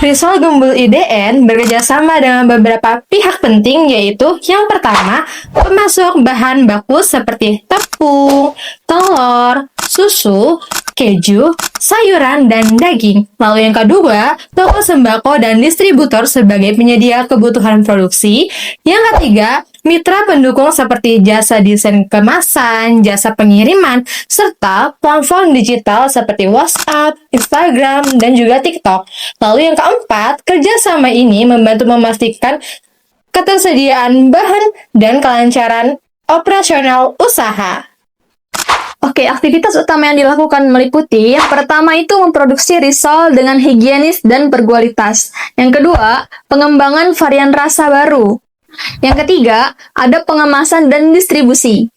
Risol Gembul IDN bekerjasama dengan beberapa pihak penting, yaitu yang pertama, pemasok bahan baku seperti tepung, telur, susu, keju, sayuran, dan daging. Lalu yang kedua, toko sembako dan distributor sebagai penyedia kebutuhan produksi. Yang ketiga, mitra pendukung seperti jasa desain kemasan, jasa pengiriman, serta platform digital seperti WhatsApp, Instagram, dan juga TikTok. Lalu yang keempat, kerjasama ini membantu memastikan ketersediaan bahan dan kelancaran operasional usaha. Oke, aktivitas utama yang dilakukan meliputi yang pertama itu memproduksi risol dengan higienis dan berkualitas. Yang kedua, pengembangan varian rasa baru. Yang ketiga, ada pengemasan dan distribusi.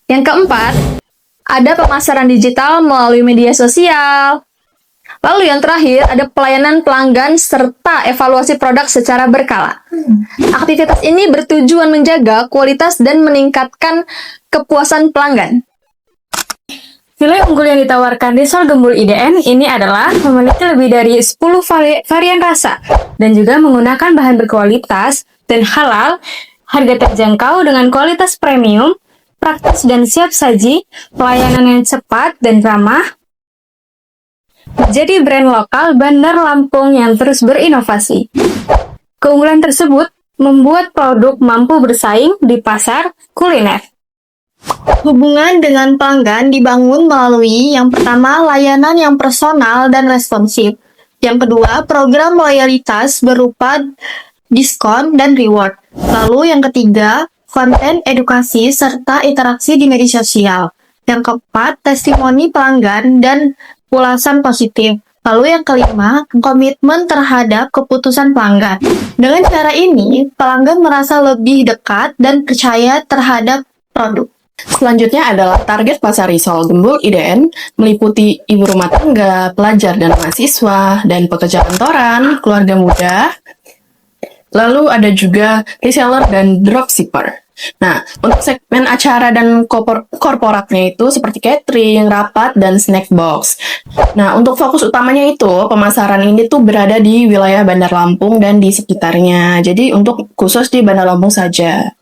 Yang keempat, ada pemasaran digital melalui media sosial. Lalu yang terakhir, ada pelayanan pelanggan serta evaluasi produk secara berkala. Aktivitas ini bertujuan menjaga kualitas dan meningkatkan kepuasan pelanggan. Nilai unggul yang ditawarkan Risol Gembul IDN ini adalah memiliki lebih dari 10 varian rasa dan juga menggunakan bahan berkualitas dan halal, harga terjangkau dengan kualitas premium, praktis dan siap saji, pelayanan yang cepat dan ramah, menjadi brand lokal Bandar Lampung yang terus berinovasi. Keunggulan tersebut membuat produk mampu bersaing di pasar kuliner. Hubungan dengan pelanggan dibangun melalui yang pertama, layanan yang personal dan responsif. Yang kedua, program loyalitas berupa diskon dan reward. Lalu yang ketiga, konten edukasi serta interaksi di media sosial. Yang keempat, testimoni pelanggan dan ulasan positif. Lalu yang kelima, komitmen terhadap keputusan pelanggan. Dengan cara ini, pelanggan merasa lebih dekat dan percaya terhadap produk. Selanjutnya adalah target pasar Risol Gembul IDN meliputi ibu rumah tangga, pelajar dan mahasiswa, dan pekerja kantoran, keluarga muda. Lalu ada juga reseller dan dropshipper. Nah, untuk segmen acara dan korporatnya itu seperti catering, rapat, dan snack box. Nah, untuk fokus utamanya itu pemasaran ini tuh berada di wilayah Bandar Lampung dan di sekitarnya. Jadi untuk khusus di Bandar Lampung saja.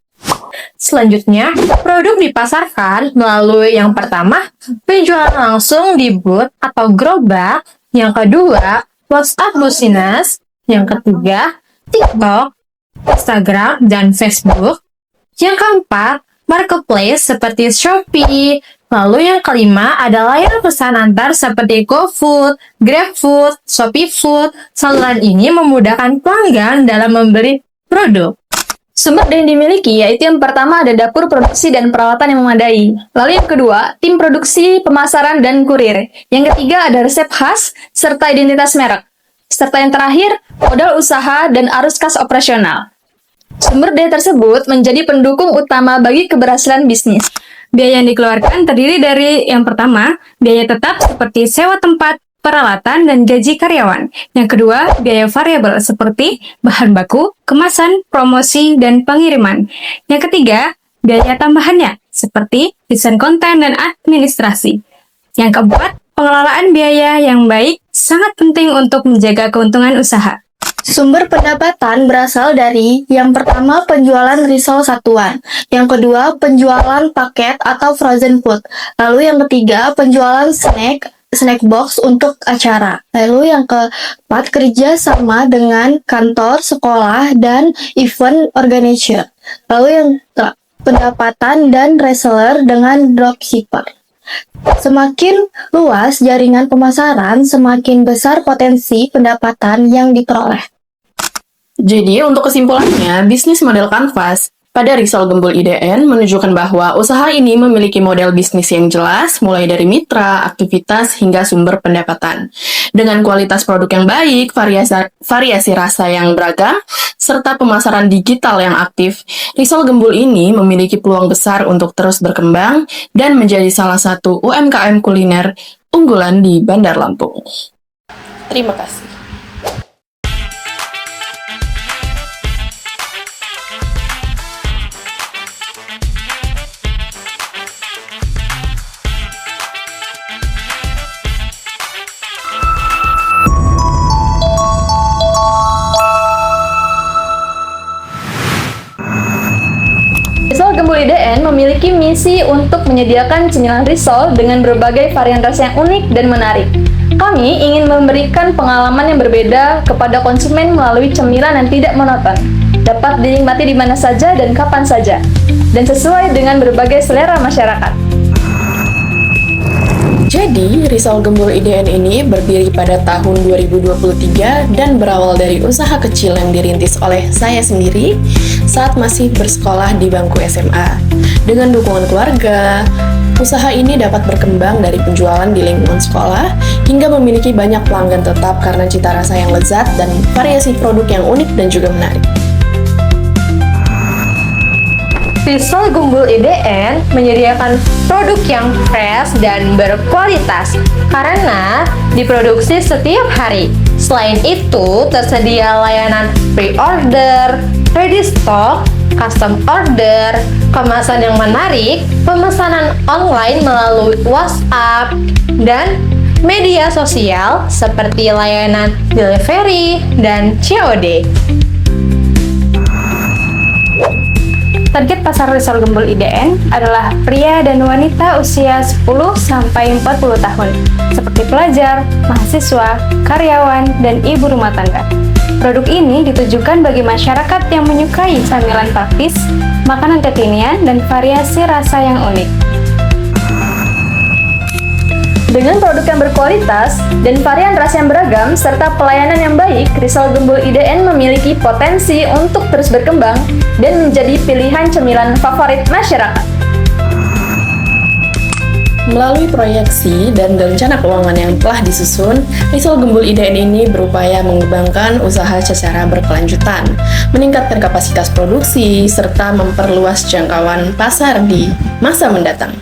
Selanjutnya, produk dipasarkan melalui yang pertama, penjualan langsung di booth atau gerobak, yang kedua, WhatsApp business, yang ketiga, TikTok, Instagram, dan Facebook, yang keempat, marketplace seperti Shopee, lalu yang kelima ada layanan pesan antar seperti GoFood, GrabFood, Shopee Food. Saluran ini memudahkan pelanggan dalam membeli produk. Sumber daya yang dimiliki yaitu yang pertama ada dapur produksi dan peralatan yang memadai. Lalu yang kedua, tim produksi, pemasaran, dan kurir. Yang ketiga ada resep khas serta identitas merek. Serta yang terakhir, modal usaha dan arus kas operasional. Sumber daya tersebut menjadi pendukung utama bagi keberhasilan bisnis. Biaya yang dikeluarkan terdiri dari yang pertama, biaya tetap seperti sewa tempat, peralatan, dan gaji karyawan. Yang kedua, biaya variabel seperti bahan baku, kemasan, promosi, dan pengiriman. Yang ketiga, biaya tambahannya seperti desain konten dan administrasi. Yang keempat, pengelolaan biaya yang baik sangat penting untuk menjaga keuntungan usaha. Sumber pendapatan berasal dari yang pertama penjualan risol satuan, yang kedua penjualan paket atau frozen food, lalu yang ketiga penjualan snack box untuk acara. Lalu yang keempat, kerja sama dengan kantor, sekolah, dan event organizer. Lalu yang pendapatan dan reseller dengan dropshipper. Semakin luas jaringan pemasaran, semakin besar potensi pendapatan yang diperoleh. Jadi untuk kesimpulannya, bisnis model kanvas pada Risol Gembul IDN menunjukkan bahwa usaha ini memiliki model bisnis yang jelas, mulai dari mitra, aktivitas, hingga sumber pendapatan. Dengan kualitas produk yang baik, variasi rasa yang beragam, serta pemasaran digital yang aktif, Risol Gembul ini memiliki peluang besar untuk terus berkembang dan menjadi salah satu UMKM kuliner unggulan di Bandar Lampung. Terima kasih. bermisi untuk menyediakan cemilan risol dengan berbagai varian rasa yang unik dan menarik. Kami ingin memberikan pengalaman yang berbeda kepada konsumen melalui cemilan yang tidak monoton, dapat dinikmati di mana saja dan kapan saja, dan sesuai dengan berbagai selera masyarakat. Jadi, Risol Gembul IDN ini berdiri pada tahun 2023 dan berawal dari usaha kecil yang dirintis oleh saya sendiri saat masih bersekolah di bangku SMA. Dengan dukungan keluarga, usaha ini dapat berkembang dari penjualan di lingkungan sekolah hingga memiliki banyak pelanggan tetap karena cita rasa yang lezat dan variasi produk yang unik dan juga menarik. Risol Gembul IDN menyediakan produk yang fresh dan berkualitas karena diproduksi setiap hari. Selain itu, tersedia layanan pre-order, ready stock, custom order, kemasan yang menarik, pemesanan online melalui WhatsApp, dan media sosial seperti layanan delivery dan COD. Target pasar Risol Gembul IDN adalah pria dan wanita usia 10-40 tahun, seperti pelajar, mahasiswa, karyawan, dan ibu rumah tangga. Produk ini ditujukan bagi masyarakat yang menyukai camilan praktis, makanan kekinian, dan variasi rasa yang unik. Dengan produk yang berkualitas dan varian rasa yang beragam serta pelayanan yang baik, Risol Gembul IDN memiliki potensi untuk terus berkembang dan menjadi pilihan cemilan favorit masyarakat. Melalui proyeksi dan rencana keuangan yang telah disusun, Risol Gembul IDN ini berupaya mengembangkan usaha secara berkelanjutan, meningkatkan kapasitas produksi, serta memperluas jangkauan pasar di masa mendatang.